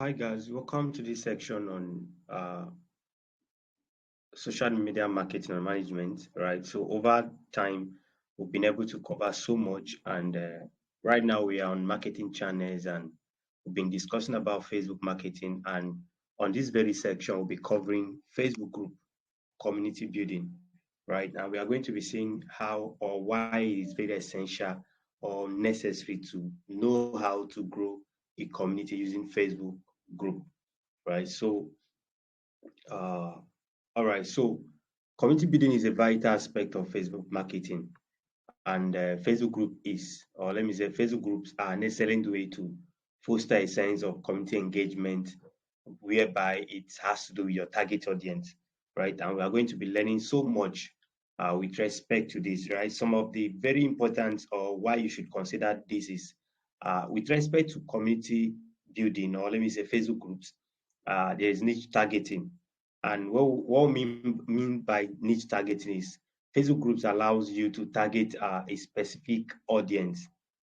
Hi guys, welcome to this section on social media marketing and management. Right, so over time, we've been able to cover so much, and right now we are on marketing channels, and we've been discussing about Facebook marketing. And on this very section, we'll be covering Facebook group community building. Right, and we are going to be seeing how or why it is very essential or necessary to know how to grow a community using Facebook group. Right, so uh, all right, so community building is a vital aspect of Facebook marketing, and Facebook group is, or let me say, Facebook groups are an excellent way to foster a sense of community engagement, whereby it has to do with your target audience, right? And we are going to be learning so much with respect to this, right? Some of the very important or why you should consider this is with respect to community building, or let me say Facebook groups, there is niche targeting. And what we mean by niche targeting is Facebook groups allows you to target a specific audience,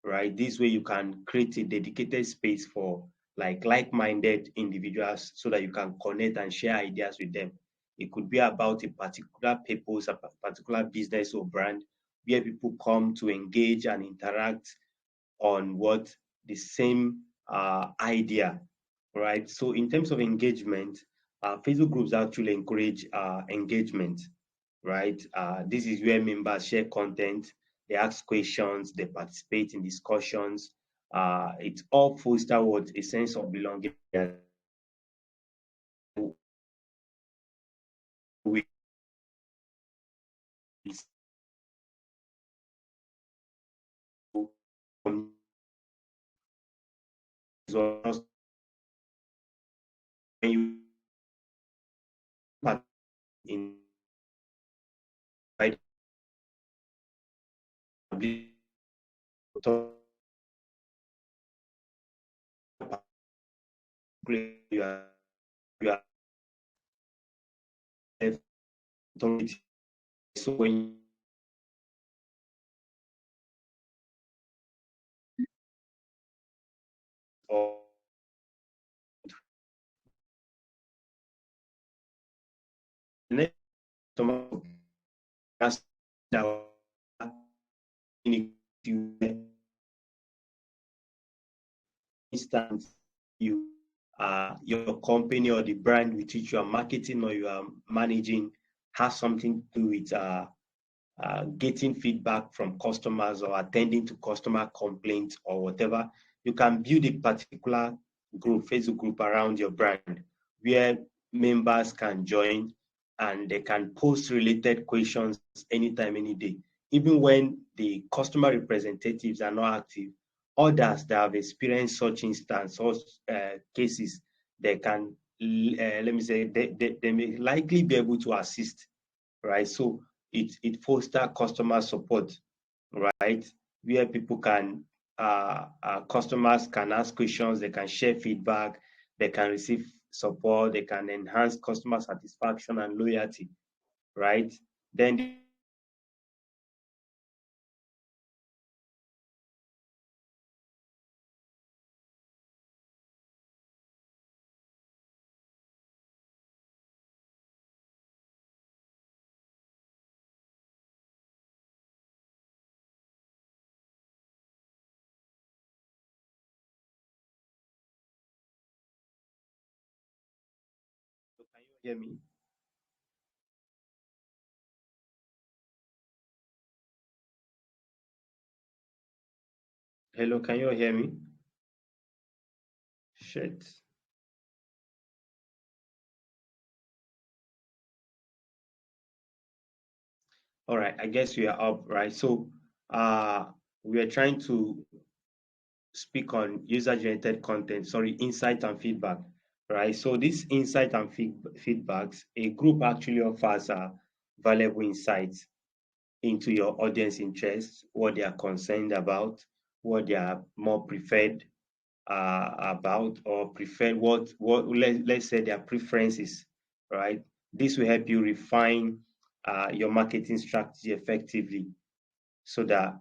right? This way you can create a dedicated space for like-minded individuals so that you can connect and share ideas with them. It could be about a particular purpose, a particular business or brand where people come to engage and interact on what the same idea, right? So in terms of engagement, Facebook groups actually encourage engagement, right? This is where members share content, they ask questions, they participate in discussions. It all fosters what a sense of belonging. We when you part in right, you are so when or next instance you your company or the brand with which you are marketing or you are managing has something to do with getting feedback from customers or attending to customer complaints or whatever, you can build a particular group, Facebook group around your brand where members can join and they can post related questions anytime, any day. Even when the customer representatives are not active, others that have experienced such instance or cases, they can, let me say, they may likely be able to assist, right? So it foster customer support, right? Where people can customers can ask questions, they can share feedback, they can receive support, they can enhance customer satisfaction and loyalty, right? Then can you hear me? Hello, can you hear me? Shit. All right, I guess we are up, right? So uh we are trying to speak on user-generated content, sorry, insight and feedback, right? So this insight and feedbacks, a group actually offers valuable insights into your audience interests, what they are concerned about, what they are more preferred about, or preferred let's say their preferences, right? This will help you refine your marketing strategy effectively so that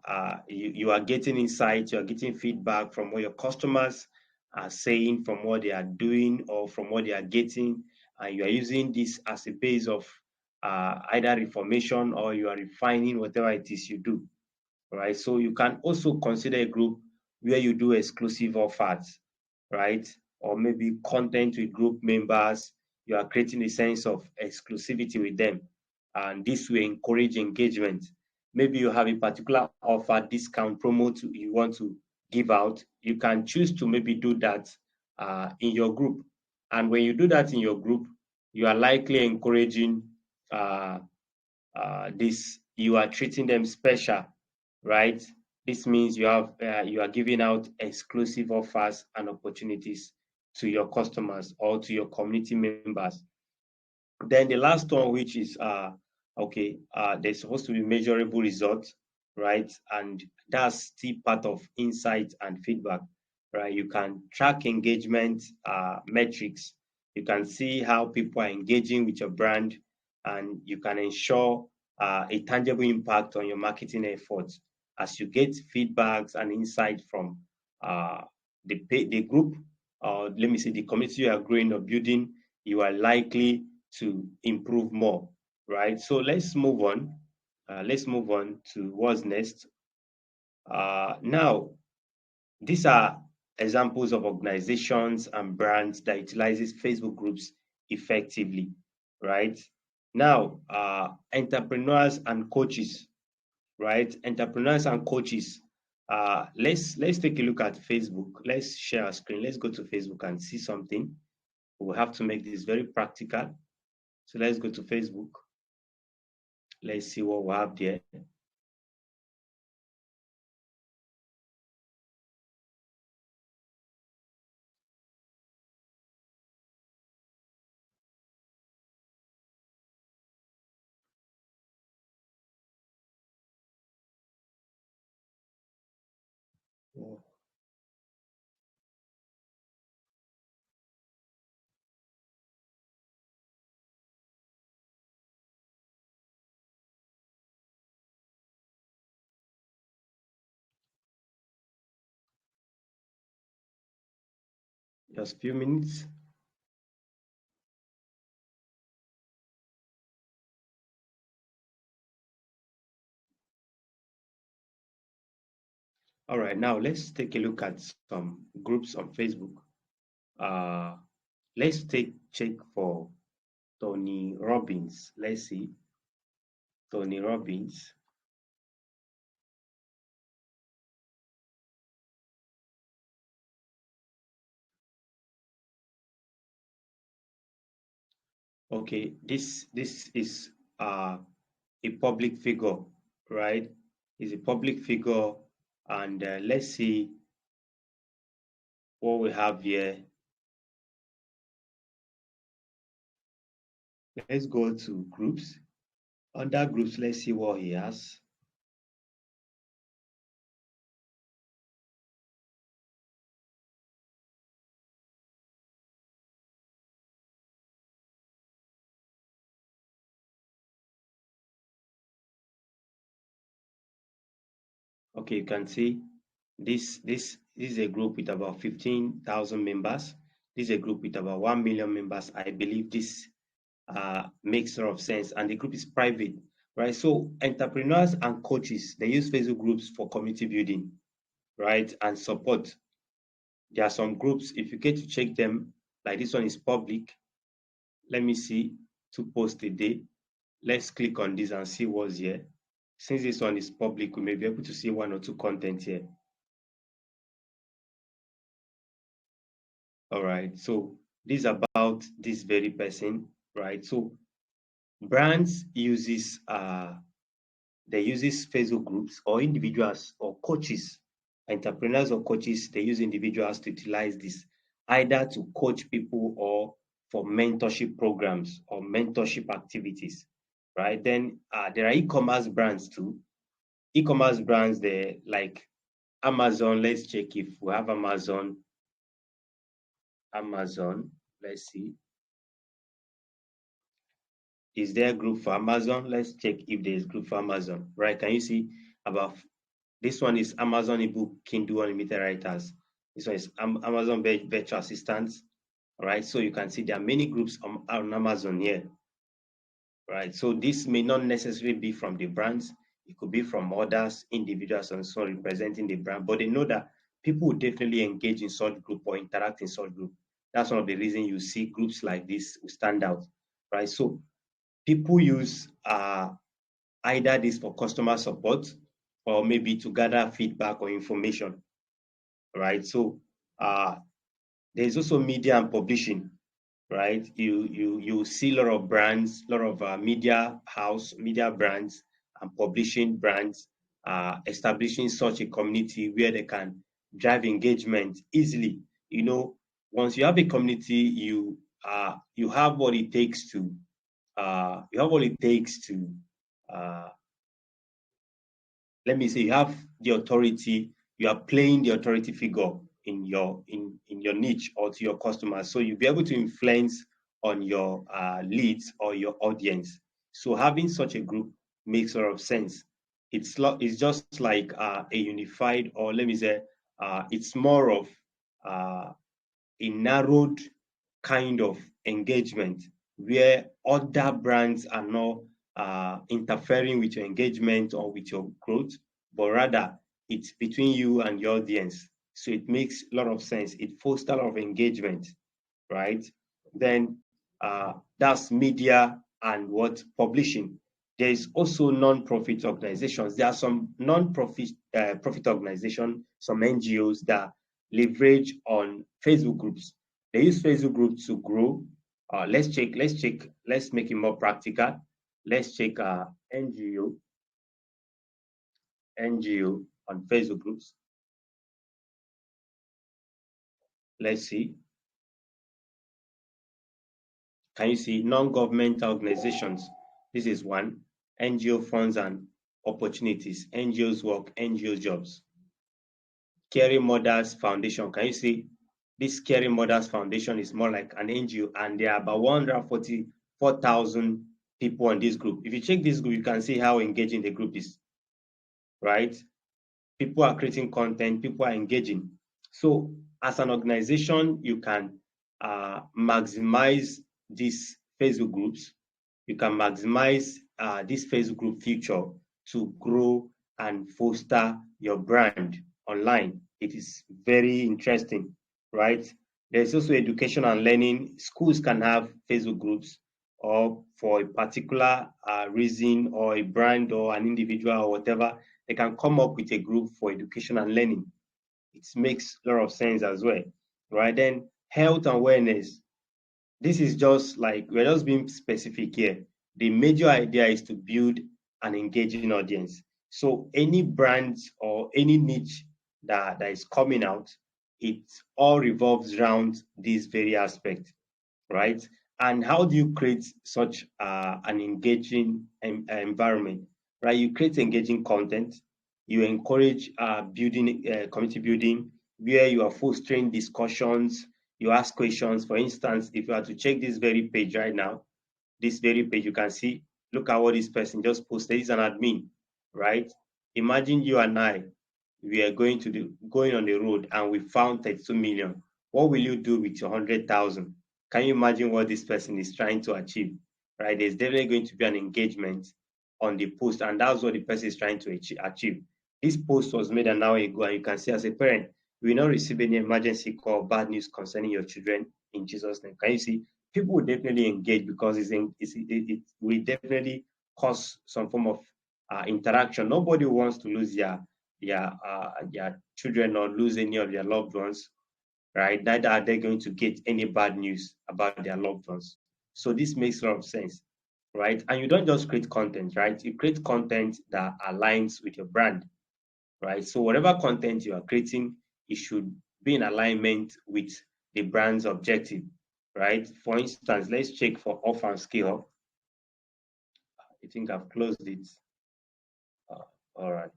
you are getting insights, you are getting feedback from all your customers, are saying, from what they are doing, or from what they are getting, and you are using this as a base of either reformation, or you are refining whatever it is you do. Right? So you can also consider a group where you do exclusive offers, right? Or maybe content with group members. You are creating a sense of exclusivity with them, and this will encourage engagement. Maybe you have a particular offer, discount, promo you want to give out. You can choose to maybe do that in your group. And when you do that in your group, you are likely encouraging uh, this. You are treating them special, right? This means you are giving out exclusive offers and opportunities to your customers or to your community members. Then the last one, which is okay, there's supposed to be measurable results, right? And that's still part of insight and feedback, right? You can track engagement metrics. You can see how people are engaging with your brand, and you can ensure a tangible impact on your marketing efforts as you get feedbacks and insight from the group, or let me say the community you are growing or building. You are likely to improve more, right? So let's move on. Let's move on to what's next. Now, these are examples of organizations and brands that utilizes Facebook groups effectively, right? Now, entrepreneurs and coaches, right? Entrepreneurs and coaches. Let's take a look at Facebook. Let's share our screen. Let's go to Facebook and see something. We'll have to make this very practical. So let's go to Facebook. Let's see what we have there. Oh, just a few minutes. All right, now let's take a look at some groups on Facebook. Uh, let's check for Tony Robbins. Let's see Tony Robbins. Okay, this is a public figure, right? He's a public figure, and let's see what we have here. Let's go to groups. Under groups, let's see what he has. Okay, you can see this is a group with about 15,000 members. This is a group with about 1 million members. I believe this makes a lot of sense, and the group is private, right? So entrepreneurs and coaches, they use Facebook groups for community building, right, and support. There are some groups, if you get to check them, like this one is public. Let me see, 2 posts a day. Let's click on this and see what's here. Since this one is public, we may be able to see 1 or 2 content here. All right, so this is about this very person, right? So brands uses they uses Facebook groups, or individuals or coaches, entrepreneurs or coaches, they use individuals to utilize this, either to coach people or for mentorship programs or mentorship activities, right? Then there are e-commerce brands too. E-commerce brands, they like Amazon. Let's check if we have Amazon. Amazon, let's see. Is there a group for Amazon? Let's check if there is group for Amazon. Right? Can you see about this one is Amazon ebook Kindle Unlimited Writers. This one is Amazon virtual assistants. All right, so you can see there are many groups on Amazon here. Right, so this may not necessarily be from the brands. It could be from others, individuals, and so on representing the brand. But they know that people will definitely engage in such group or interact in such group. That's one of the reasons you see groups like this will stand out. Right, so people use either this for customer support or maybe to gather feedback or information. Right, so there's also media and publishing, right? You see a lot of brands, a lot of media brands and publishing brands establishing such a community where they can drive engagement easily. You know, once you have a community, you have what it takes to uh, let me say you have the authority, you are playing the authority figure in your niche or to your customers, so you'll be able to influence on your leads or your audience. So having such a group makes a lot of sense. It's just like a unified, or let me say it's more of uh, a narrowed kind of engagement where other brands are not interfering with your engagement or with your growth, but rather it's between you and your audience. So it makes a lot of sense. It fosters a lot of engagement, right? Then that's media and what publishing. There is also non-profit organizations. There are some non-profit profit organizations, some NGOs that leverage on Facebook groups. They use Facebook groups to grow. Let's make it more practical. Let's check NGO on Facebook groups. Let's see. Can you see non-governmental organizations? This is one. NGO funds and opportunities. NGOs work, NGOs jobs. Caring Mothers Foundation. Can you see this Caring Mothers Foundation is more like an NGO, and there are about 144,000 people on this group. If you check this group, you can see how engaging the group is, right? People are creating content, people are engaging. So as an organization, you can maximize these Facebook groups. You can maximize this Facebook group feature to grow and foster your brand online. It is very interesting, right? There's also education and learning. Schools can have Facebook groups, or for a particular reason, or a brand or an individual or whatever, they can come up with a group for education and learning. It makes a lot of sense as well, right? Then health and wellness. This is just like we're just being specific here. The major idea is to build an engaging audience. So any brand or any niche that is coming out, it all revolves around this very aspect, right? And how do you create such an engaging environment, right? You create engaging content, you encourage community building, where you are fostering discussions, you ask questions. For instance, if you are to check this very page right now, this very page, you can see, look at what this person just posted. He's an admin, right? Imagine you and I, we are going on the road and we found 32 million. What will you do with your 100,000? Can you imagine what this person is trying to achieve, right? There's definitely going to be an engagement on the post, and that's what the person is trying to achieve. This post was made an hour ago, and you can see as a parent, you will not receive any emergency call, bad news concerning your children in Jesus' name. Can you see? People will definitely engage because it will definitely cause some form of interaction. Nobody wants to lose their children or lose any of their loved ones, right? Neither are they going to get any bad news about their loved ones. So this makes a lot of sense, right? And you don't just create content, right? You create content that aligns with your brand, right? So whatever content you are creating, it should be in alignment with the brand's objective, right? For instance, let's check for off and scale up. I think I've closed it. All right.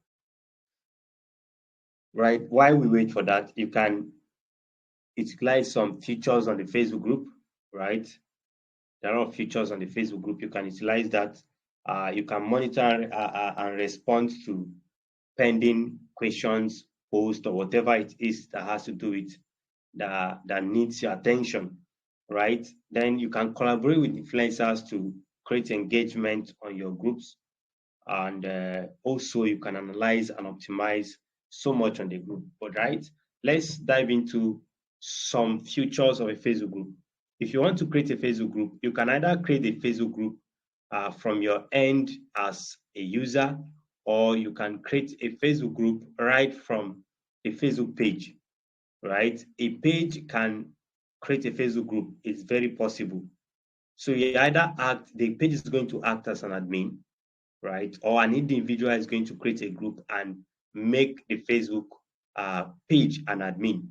Right. While we wait for that, you can utilize some features on the Facebook group, right? There are features on the Facebook group. You can utilize that. You can monitor and respond to pending questions post or whatever it is that has to do with that needs your attention, right? Then you can collaborate with influencers to create engagement on your groups, and also you can analyze and optimize so much on the group. But right, let's dive into some features of a Facebook group. If you want to create a Facebook group, you can either create a Facebook group from your end as a user, or you can create a Facebook group right from a Facebook page, right? A page can create a Facebook group. It's very possible. So you either the page is going to act as an admin, right? Or an individual is going to create a group and make the Facebook page an admin.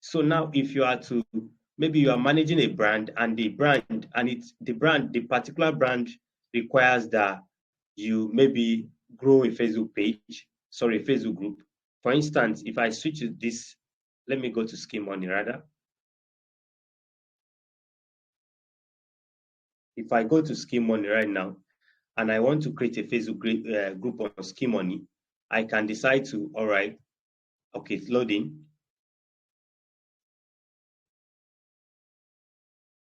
So now if you are to, maybe you are managing a brand, and the particular brand requires that you maybe grow a Facebook page, sorry, a Facebook group. For instance, if I switch to this, let me go to Scheme Money rather. If I go to Scheme Money right now, and I want to create a Facebook group on Scheme Money, I can decide to, all right, okay, it's loading.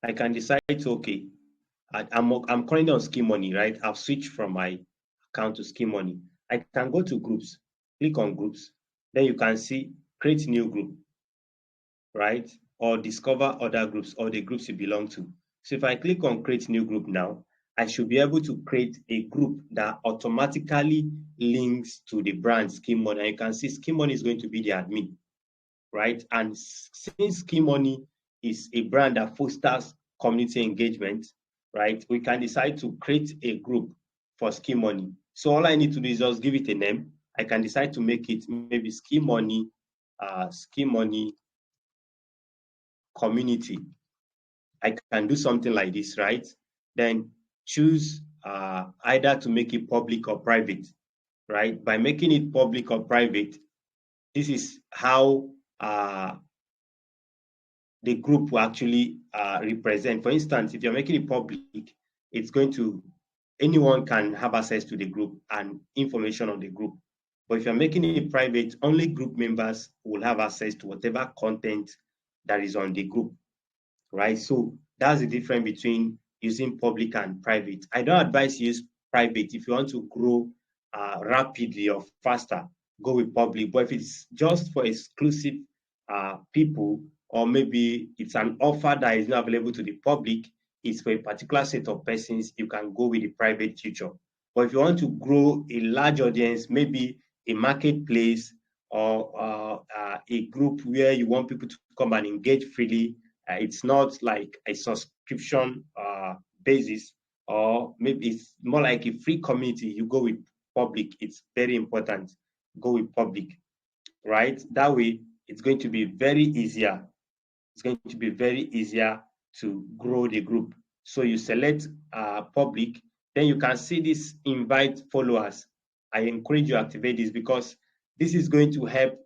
I can decide to, okay, I'm currently on Scheme Money, right? I've switched from my account to Scheme Money. I can go to groups, click on groups, then you can see create new group, right? Or discover other groups or the groups you belong to. So if I click on create new group now, I should be able to create a group that automatically links to the brand Scheme Money. And you can see Scheme Money is going to be the admin, right? And since Scheme Money is a brand that fosters community engagement, right, we can decide to create a group for Scheme Money. So all I need to do is just give it a name. I can decide to make it maybe Scheme Money community. I can do something like this, right? Then choose either to make it public or private, right? By making it public or private, this is how the group will actually represent. For instance, if you're making it public, it's going to, anyone can have access to the group and information on the group. But if you're making it private, only group members will have access to whatever content that is on the group, right? So that's the difference between using public and private. I don't advise you use private. If you want to grow rapidly or faster, go with public. But if it's just for exclusive people, or maybe it's an offer that is not available to the public, it's for a particular set of persons, you can go with the private feature. But if you want to grow a large audience, maybe a marketplace or a group where you want people to come and engage freely, it's not like a subscription basis, or maybe it's more like a free community, you go with public. It's very important. Go with public, right? That way, it's going to be very easier. It's going to be very easier to grow the group. So you select public, then you can see this invite followers. I encourage you to activate this because this is going to help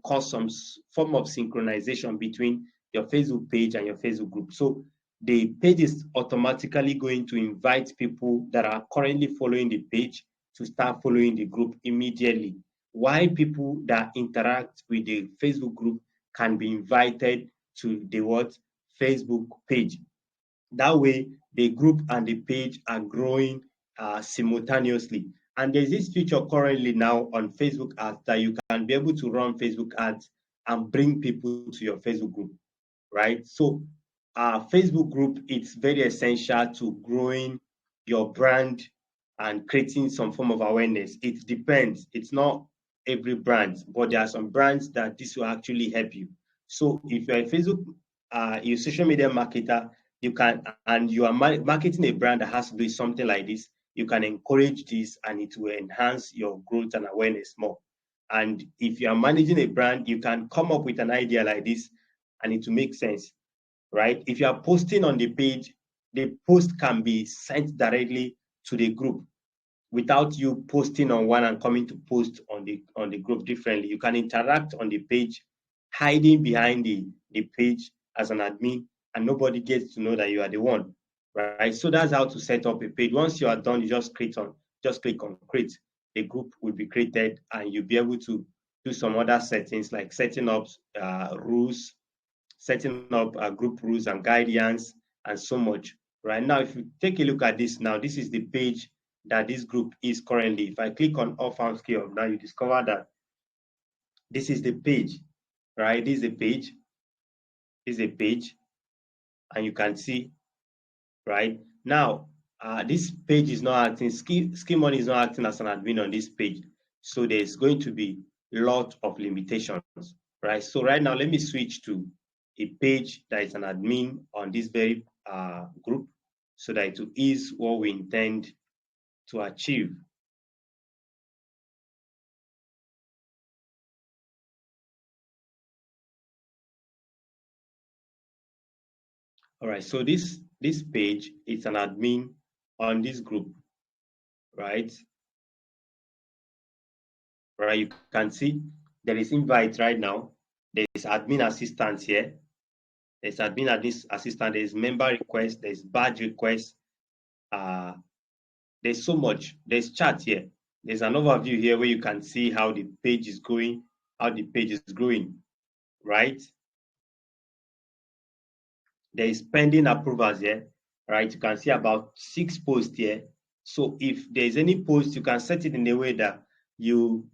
cause some form of synchronization between your Facebook page and your Facebook group. So the page is automatically going to invite people that are currently following the page to start following the group immediately. Why people that interact with the Facebook group can be invited to the Facebook page. That way, the group and the page are growing simultaneously. And there's this feature currently now on Facebook ads that you can be able to run Facebook ads and bring people to your Facebook group, right? So Facebook group, it's very essential to growing your brand and creating some form of awareness. It depends. It's not every brand, but there are some brands that this will actually help you. So if you're a Facebook, you're a social media marketer, you can, and you are marketing a brand that has to do something like this, you can encourage this and it will enhance your growth and awareness more. And if you are managing a brand, you can come up with an idea like this and it will make sense, right? If you are posting on the page, the post can be sent directly to the group without you posting on one and coming to post on the group differently. You can interact on the page, hiding behind the page as an admin, and nobody gets to know that you are the one, right? So that's how to set up a page. Once you are done, you just click on create. The group will be created, and you'll be able to do some other settings like setting up rules, setting up group rules and guidance, and so much. Right now, if you take a look at this now, this is the page that this group is currently. If I click on All Found Skill Hub, now you discover that this is the page, right? This is a page. This is a page, and you can see, right? Now, this page is not acting, Skimoney is not acting as an admin on this page. So there's going to be a lot of limitations, right? So right now, let me switch to a page that is an admin on this very group so that it will ease what we intend to achieve. All right, so this page is an admin on this group, right? Right, you can see there is invite right now. There is admin assistant here. There's admin assistant. There's member request. There's badge request. There's so much. There's chat here. There's an overview here where you can see how the page is going, how the page is growing, right? There is pending approvals here, right? You can see about 6 posts here. So if there's any post, you can set it in a way that you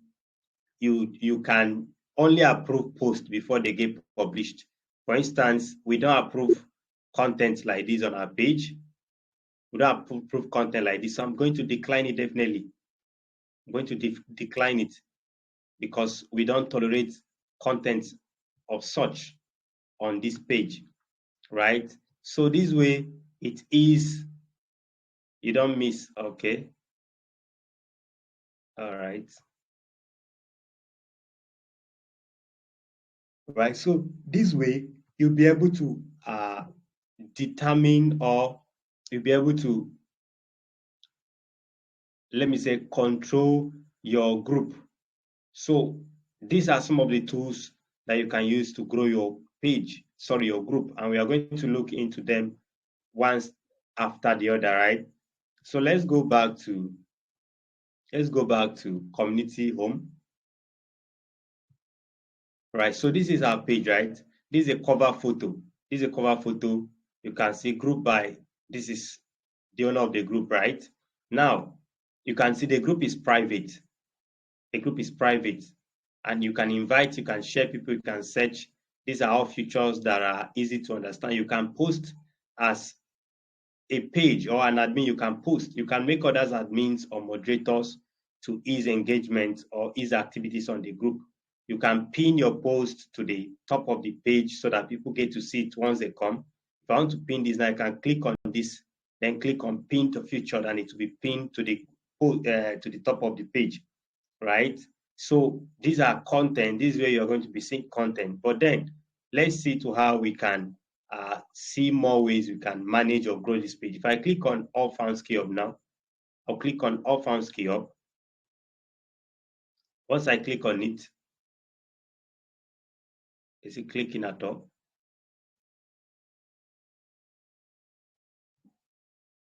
can only approve posts before they get published. For instance, we don't approve content like this on our page. We don't approve content like this. So I'm going to decline it definitely. I'm going to decline it because we don't tolerate content of such on this page, right? So this way it is, you don't miss, okay? All right. Right, so this way you'll be able to determine, or you'll be able to, let me say, control your group. So these are some of the tools that you can use to grow your page, sorry, your group, and we are going to look into them once after the other, right? So let's go back to community home. Right, so this is our page, right? This is a cover photo. This is a cover photo. You can see group by, this is the owner of the group, right? Now, you can see the group is private. The group is private, and you can invite, you can share people, you can search. These are all features that are easy to understand. You can post as a page or an admin, you can post. You can make others admins or moderators to ease engagement or ease activities on the group. You can pin your post to the top of the page so that people get to see it once they come. If I want to pin this now, I can click on this, then click on pin to featured, and it will be pinned to the top of the page, right? So these are content. This is where you're going to be seeing content. But then let's see to how we can see more ways we can manage or grow this page. If I click on All Found Skill Hub now, I'll click on All Found Skill Hub. Once I click on it, is it clicking at all?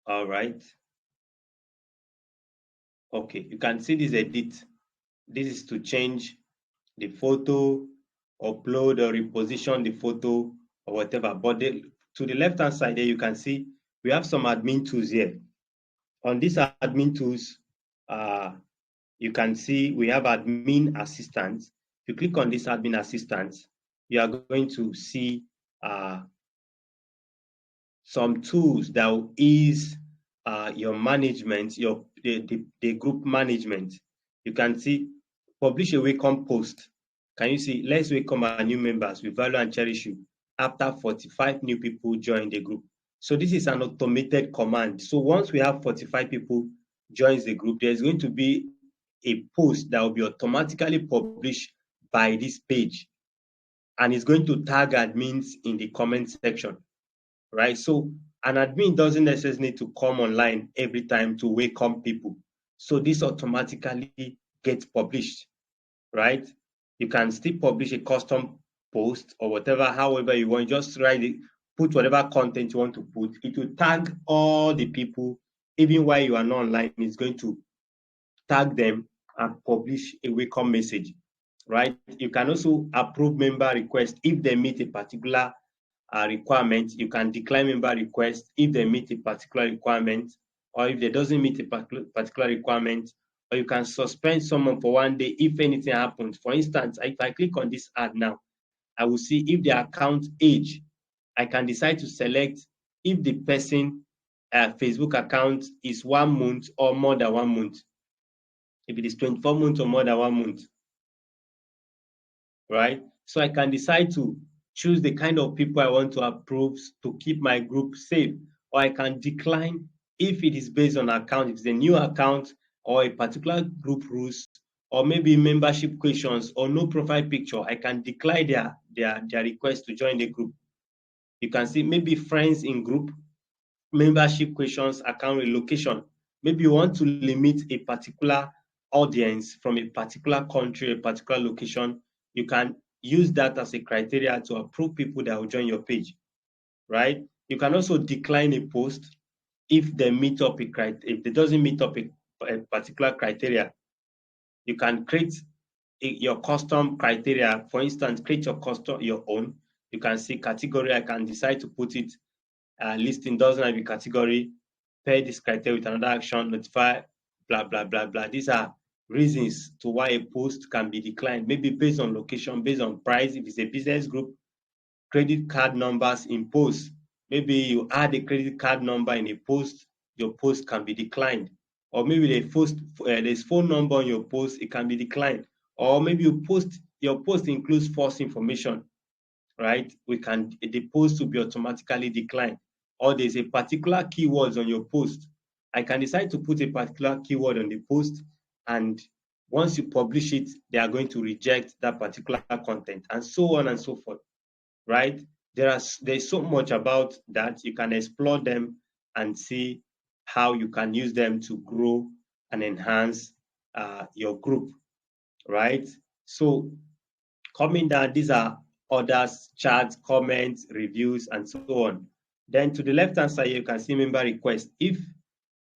All right. Okay, you can see this edit. This is to change the photo, upload or reposition the photo or whatever. But to the left-hand side there, you can see we have some admin tools here. On these admin tools, you can see we have admin assistant. If you click on this admin assistant, you are going to see some tools that will ease your management, the group management. You can see publish a welcome post. Can you see? Let's welcome our new members. We value and cherish you. After 45 new people join the group. So this is an automated command. So once we have 45 people joins the group, there's going to be a post that will be automatically published by this page, and it's going to tag admins in the comment section, right? So an admin doesn't necessarily need to come online every time to welcome people. So this automatically gets published, right? You can still publish a custom post or whatever, however you want. Just write it, put whatever content you want to put. It will tag all the people, even while you are not online. It's going to tag them and publish a welcome message, right? You can also approve member requests if they meet a particular requirement. You can decline member requests if they meet a particular requirement, or if they doesn't meet a particular requirement, or you can suspend someone for 1 day if anything happens. For instance, if I click on this ad now, I will see if the account age. I can decide to select if the person Facebook account is 1 month or more than 1 month. If it is 24 months or more than 1 month, right? So I can decide to choose the kind of people I want to approve to keep my group safe, or I can decline if it is based on account, if it's a new account or a particular group rules, or maybe membership questions or no profile picture. I can decline their request to join the group. You can see maybe friends in group, membership questions, account relocation. Maybe you want to limit a particular audience from a particular country, a particular location. You can use that as a criteria to approve people that will join your page, right? You can also decline a post if they meet up if it doesn't meet up a particular criteria. You can create your custom criteria. For instance, create your own. You can see category. I can decide to put it listing doesn't have a category, pair this criteria with another action, notify, blah, blah, blah, blah. These are reasons to why a post can be declined, maybe based on location, based on price. If it's a business group, credit card numbers in post. Maybe you add a credit card number in a post, your post can be declined. Or maybe there's phone number on your post, it can be declined. Or maybe your post includes false information, right? The post will be automatically declined. Or there's a particular keywords on your post. I can decide to put a particular keyword on the post, and once you publish it, they are going to reject that particular content, and so on and so forth, right? There's so much about that. You can explore them and see how you can use them to grow and enhance your group, right? So coming down, these are others, chats, comments, reviews, and so on. Then to the left-hand side, you can see member requests. If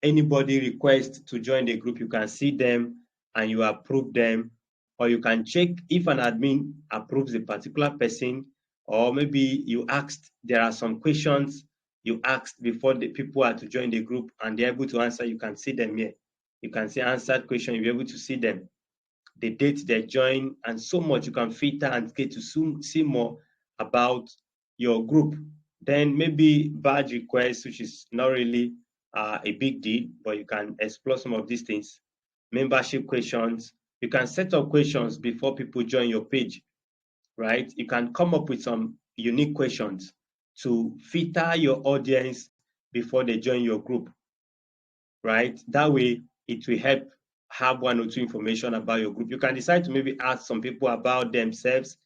anybody requests to join the group, you can see them and you approve them, or you can check if an admin approves a particular person, or maybe there are some questions you asked before the people are to join the group and they're able to answer. You can see them here. You can see answered question, you'll be able to see them, the date they join, and so much. You can filter and get to see more about your group. Then maybe badge requests, which is not really a big deal, but you can explore some of these things. Membership questions. You can set up questions before people join your page, right? You can come up with some unique questions to filter your audience before they join your group, right? That way, it will help have one or two information about your group. You can decide to maybe ask some people about themselves,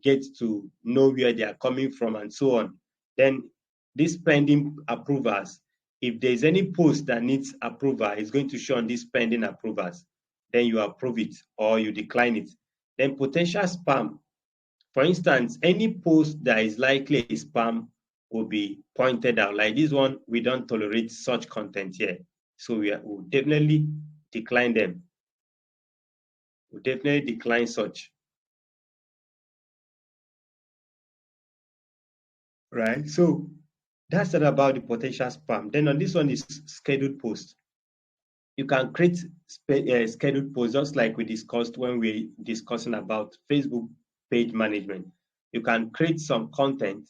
get to know where they are coming from, and so on. Then these pending approvals, if there's any post that needs approval, it's going to show on these pending approvals. Then you approve it or you decline it. Then potential spam. For instance, any post that is likely a spam will be pointed out. Like this one, we don't tolerate such content here. So we'll definitely decline them. We'll definitely decline such. Right? So that's it about the potential spam. Then on this one is scheduled post. You can create scheduled posts just like we discussed when we were discussing about Facebook page management. You can create some content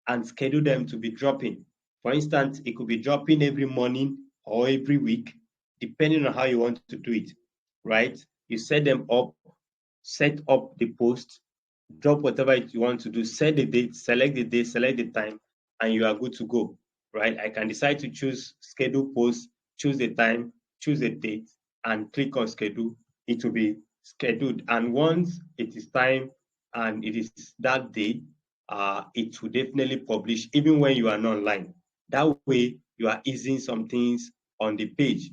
and schedule them to be dropping. For instance, it could be dropping every morning or every week, depending on how you want to do it, right? You set them up, set up the post, drop whatever you want to do, set the date, select the time, and you are good to go, right? I can decide to choose schedule post, choose the time, choose the date, and click on schedule. It will be scheduled. And once it is time and it is that day, it will definitely publish even when you are not online. That way, you are easing some things on the page,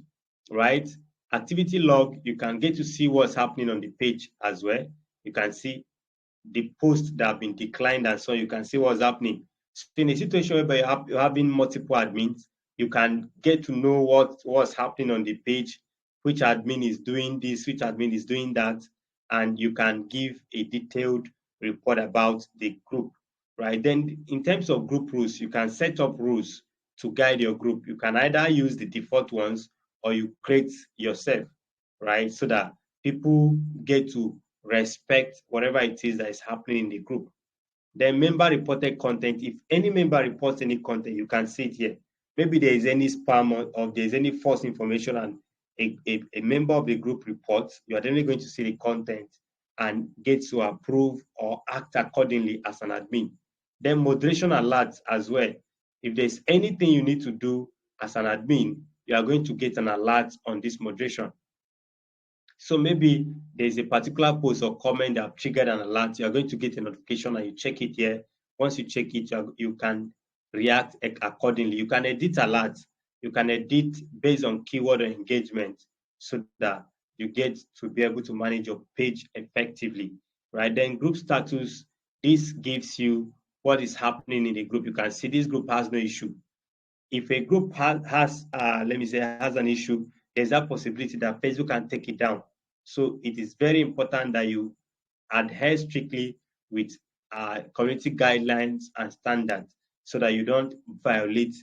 right? Activity log, you can get to see what's happening on the page as well. You can see the posts that have been declined, and so you can see what's happening. So in a situation where you're having multiple admins, you can get to know what's happening on the page, which admin is doing this, which admin is doing that, and you can give a detailed report about the group, right? Then in terms of group rules, you can set up rules to guide your group. You can either use the default ones or you create yourself, right? So that people get to respect whatever it is that is happening in the group. Then member reported content. If any member reports any content, you can see it here. Maybe there is any spam or there is any false information and a member of the group reports, you are then going to see the content and get to approve or act accordingly as an admin. Then moderation alerts as well. If there's anything you need to do as an admin, you are going to get an alert on this moderation. So maybe there's a particular post or comment that triggered an alert. You are going to get a notification and you check it here. Once you check it, you can react accordingly. You can edit alerts. You can edit based on keyword or engagement so that you get to be able to manage your page effectively, right? Then group status, this gives you what is happening in the group. You can see this group has no issue. If a group has an issue, there's that possibility that Facebook can take it down. So it is very important that you adhere strictly with community guidelines and standards so that you don't violate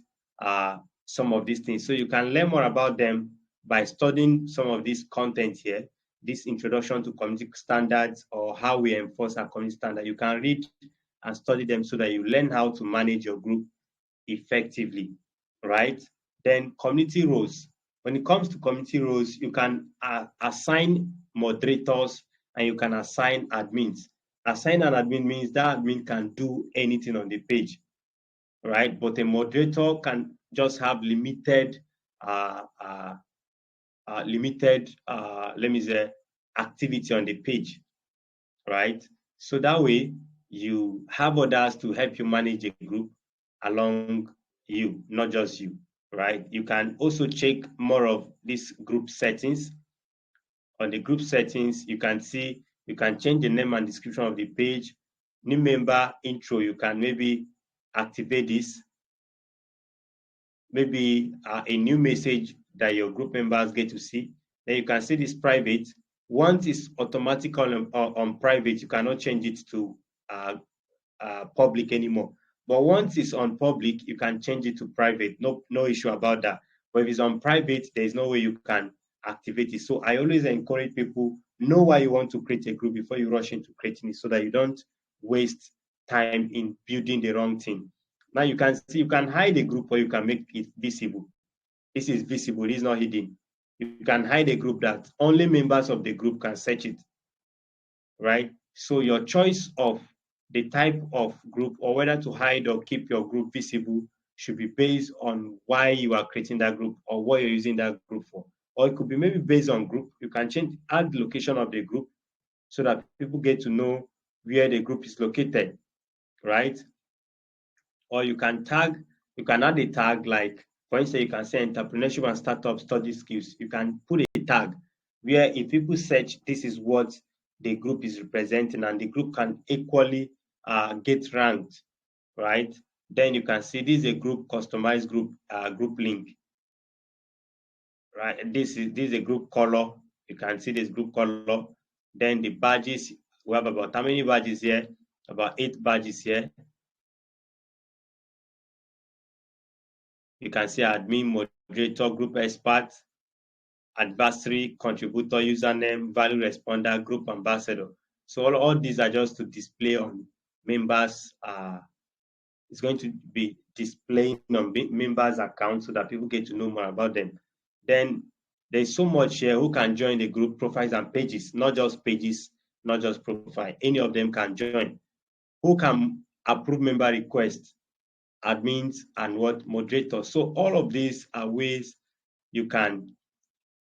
some of these things. So you can learn more about them by studying some of this content here, this introduction to community standards or how we enforce our community standard. You can read and study them so that you learn how to manage your group effectively, right? Then community roles. When it comes to community roles, you can assign moderators and you can assign admins. Assign an admin means that admin can do anything on the page, right? But a moderator can just have limited, activity on the page, right? So that way you have others to help you manage a group along you, not just you, right? You can also check more of these group settings. On the group settings, you can see, you can change the name and description of the page. New member intro, you can maybe activate this. Maybe a new message that your group members get to see. Then you can see this private. Once it's automatic on private, you cannot change it to public anymore. But once it's on public, you can change it to private. No issue about that. But if it's on private, there is no way you can activate it. So I always encourage people, know why you want to create a group before you rush into creating it so that you don't waste time in building the wrong thing. Now you can see, you can hide a group or you can make it visible. This is visible, this is not hidden. You can hide a group that only members of the group can search it, right? So your choice of the type of group or whether to hide or keep your group visible should be based on why you are creating that group or what you're using that group for. Or it could be maybe based on group. You can add the location of the group so that people get to know where the group is located, right? Or you can add a tag like, for instance, you can say entrepreneurship and startup study skills. You can put a tag where if people search, this is what the group is representing, and the group can equally get ranked, right? Then you can see this is a group customized group link, right? This is a group color. You can see this group color. Then the badges, we have about how many badges here? About 8 badges here. You can see admin, moderator, group expert, advisory, contributor, username, value responder, group ambassador. So all these are just to display on members. It's going to be displaying on members' accounts so that people get to know more about them. Then there's so much here. Who can join the group profiles and pages? Not just pages, not just profile. Any of them can join. Who can approve member requests? Admins and what moderators. So all of these are ways you can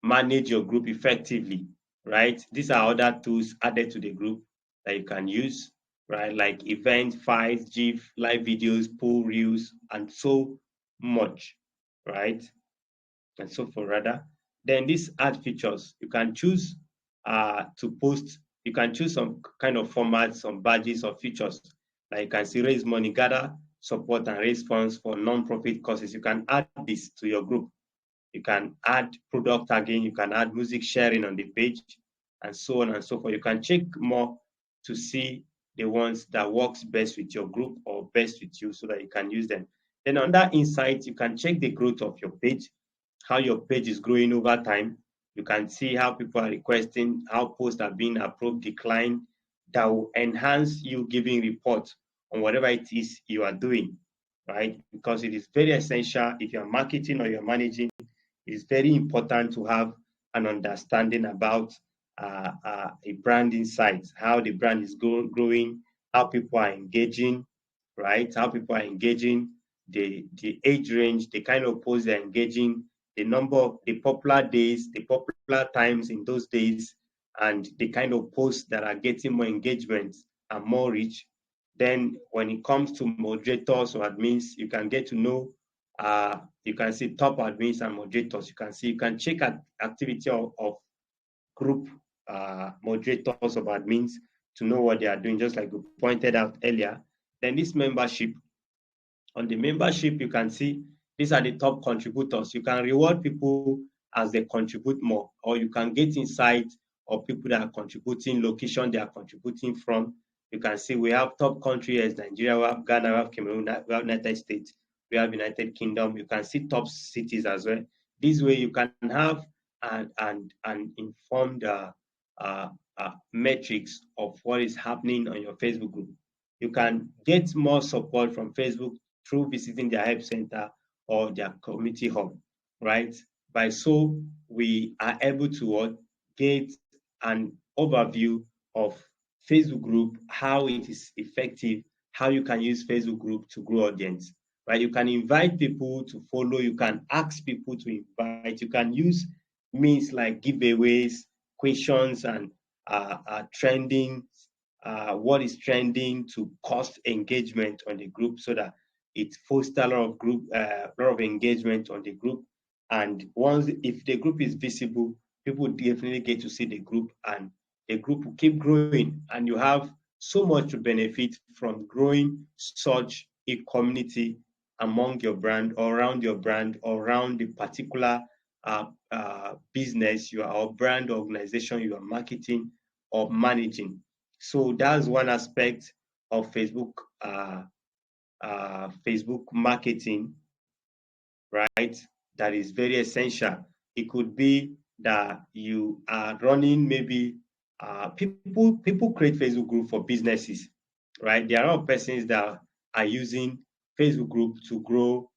manage your group effectively, right? These are other tools added to the group that you can use, right? Like event files, GIF, live videos, poll reels, and so much, right? And so for rather. Then these add features, you can choose to post, you can choose some kind of formats, some badges or features. Like you can see raise money, gather support and raise funds for non-profit causes. You can add this to your group. You can add product tagging, you can add music sharing on the page, and so on and so forth. You can check more to see the ones that works best with your group or best with you so that you can use them. Then on that insight, you can check the growth of your page, how your page is growing over time. You can see how people are requesting, how posts are being approved, declined. That will enhance you giving report on whatever it is you are doing, right? Because it is very essential if you're marketing or you're managing, it's very important to have an understanding about a brand insight, how the brand is growing, how people are engaging, right? How people are engaging, the age range, the kind of posts they're engaging, the number of the popular days, the popular times in those days, and the kind of posts that are getting more engagement and more reach. Then when it comes to moderators or admins, you can get to know, you can see top admins and moderators. You can check activity of group moderators of admins to know what they are doing, just like we pointed out earlier. Then this membership, on the membership, you can see these are the top contributors. You can reward people as they contribute more, or you can get insight of people that are contributing, location they are contributing from. You can see we have top countries: Nigeria, we have Ghana, we have Cameroon, we have United States, we have United Kingdom. You can see top cities as well. This way you can have an informed metrics of what is happening on your Facebook group. You can get more support from Facebook through visiting their help center or their community hub, right? By so, we are able to get an overview of Facebook group, how it is effective, how you can use Facebook group to grow audience, right? You can invite people to follow, you can ask people to invite, you can use means like giveaways, questions, and trending, what is trending to cost engagement on the group so that it fosters a lot of engagement on the group. And once, if the group is visible, people definitely get to see the group, and the group will keep growing. And you have so much to benefit from growing such a community among your brand, or around your brand, or around the particular business you are, or brand organization you are marketing or managing. So that's one aspect of Facebook marketing, right? That is very essential. It could be that you are running, maybe people create Facebook group for businesses, right? There are persons that are using Facebook group to grow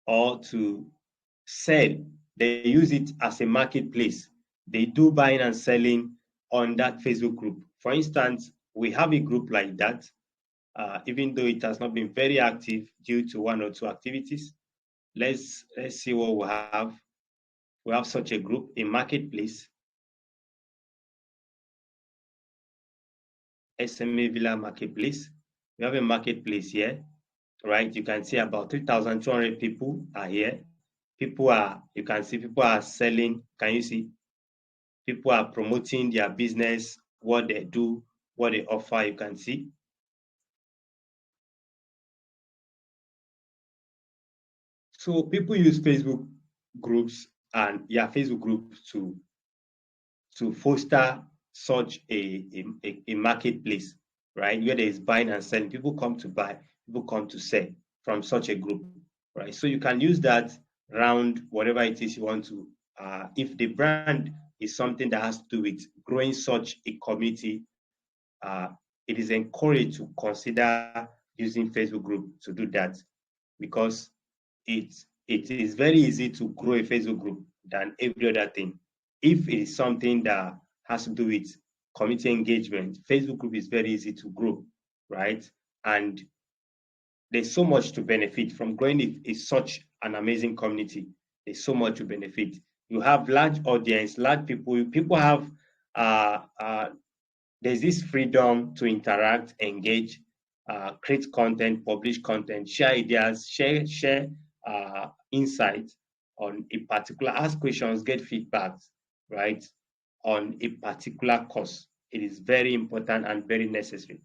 or to sell. They use it as a marketplace. They do buying and selling on that Facebook group. For instance, we have a group like that, even though it has not been very active due to one or two activities. Let's see what we have. We have such a group, a marketplace, SMA Villa Marketplace. We have a marketplace here, right? You can see about 3,200 people are here. You can see people are selling. Can you see? People are promoting their business, what they do, what they offer. You can see. So people use Facebook groups and Facebook groups to foster such a marketplace, right? Where there is buying and selling. People come to buy, people come to sell from such a group, right? So you can use that around whatever it is you want to. If the brand is something that has to do with growing such a community, it is encouraged to consider using Facebook group to do that, because it is very easy to grow a Facebook group than every other thing. If it is something that has to do with community engagement, Facebook group is very easy to grow, right? And there's so much to benefit from growing such an amazing community. There's so much to benefit. You have large audience, large people. People have there's this freedom to interact, engage, create content, publish content, share ideas, share insights on a particular, ask questions, get feedbacks, right, on a particular course. It is very important and very necessary.